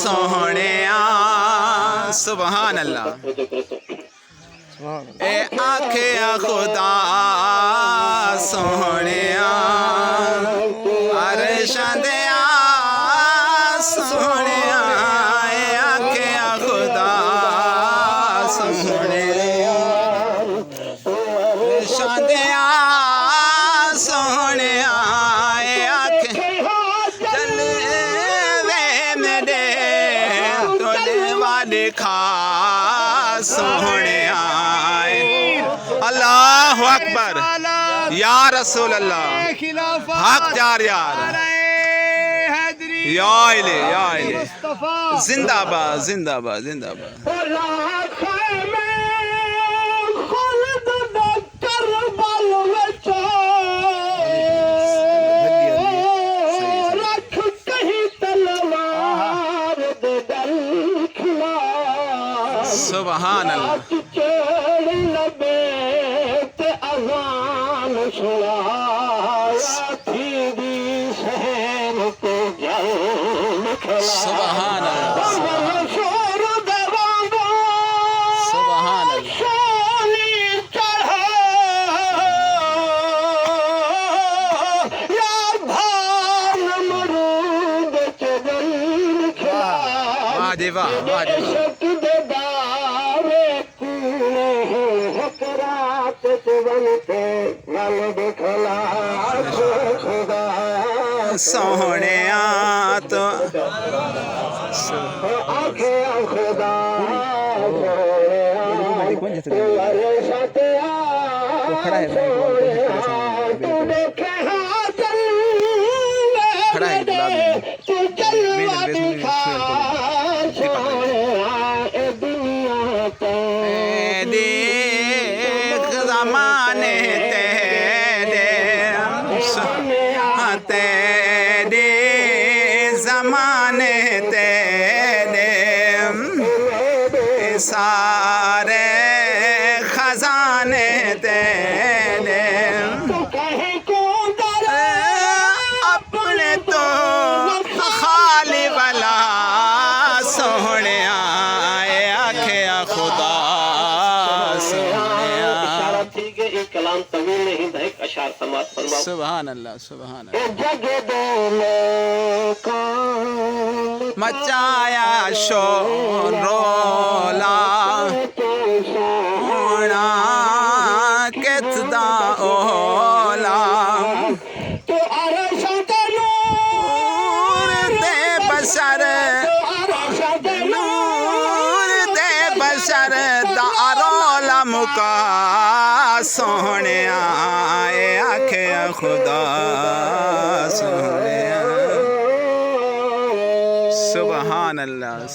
سوہنیا سبحان اللہ اے آنکھیں خدا سوہنیا عرشاں دیا سوہنیا اے آنکھیں خدا سوہنیا عرشاں دیا سوہنیا اے آنکھیں جلوے میرے دکھا سوہنیا اللہ اکبر یا رسول اللہ حق جار یار یا الہ یا الہ زندہ باد زندہ باد زندہ باد سبحان اللہ سبحان اللہ سبحان اللہ واہ جی واہ واہ جی واہ سوہنیا تو دیکھ زمانے تیرے زمانے تیرے سارے خزانے تیرے اپنے تو خالی والا سوہنیا اے آنکھیں خدا سوہنیا کلام طویل نہیں تھا ایک اشعار سماعت فرماؤ سبحان اللہ سبحان اللہ مچایا شور رولا ہونا کتدا اولا نور دے بشر نور دے بشر دارولا مکا سوہنیا اے آنکھیں خدا سوہنیا سبحان اللہ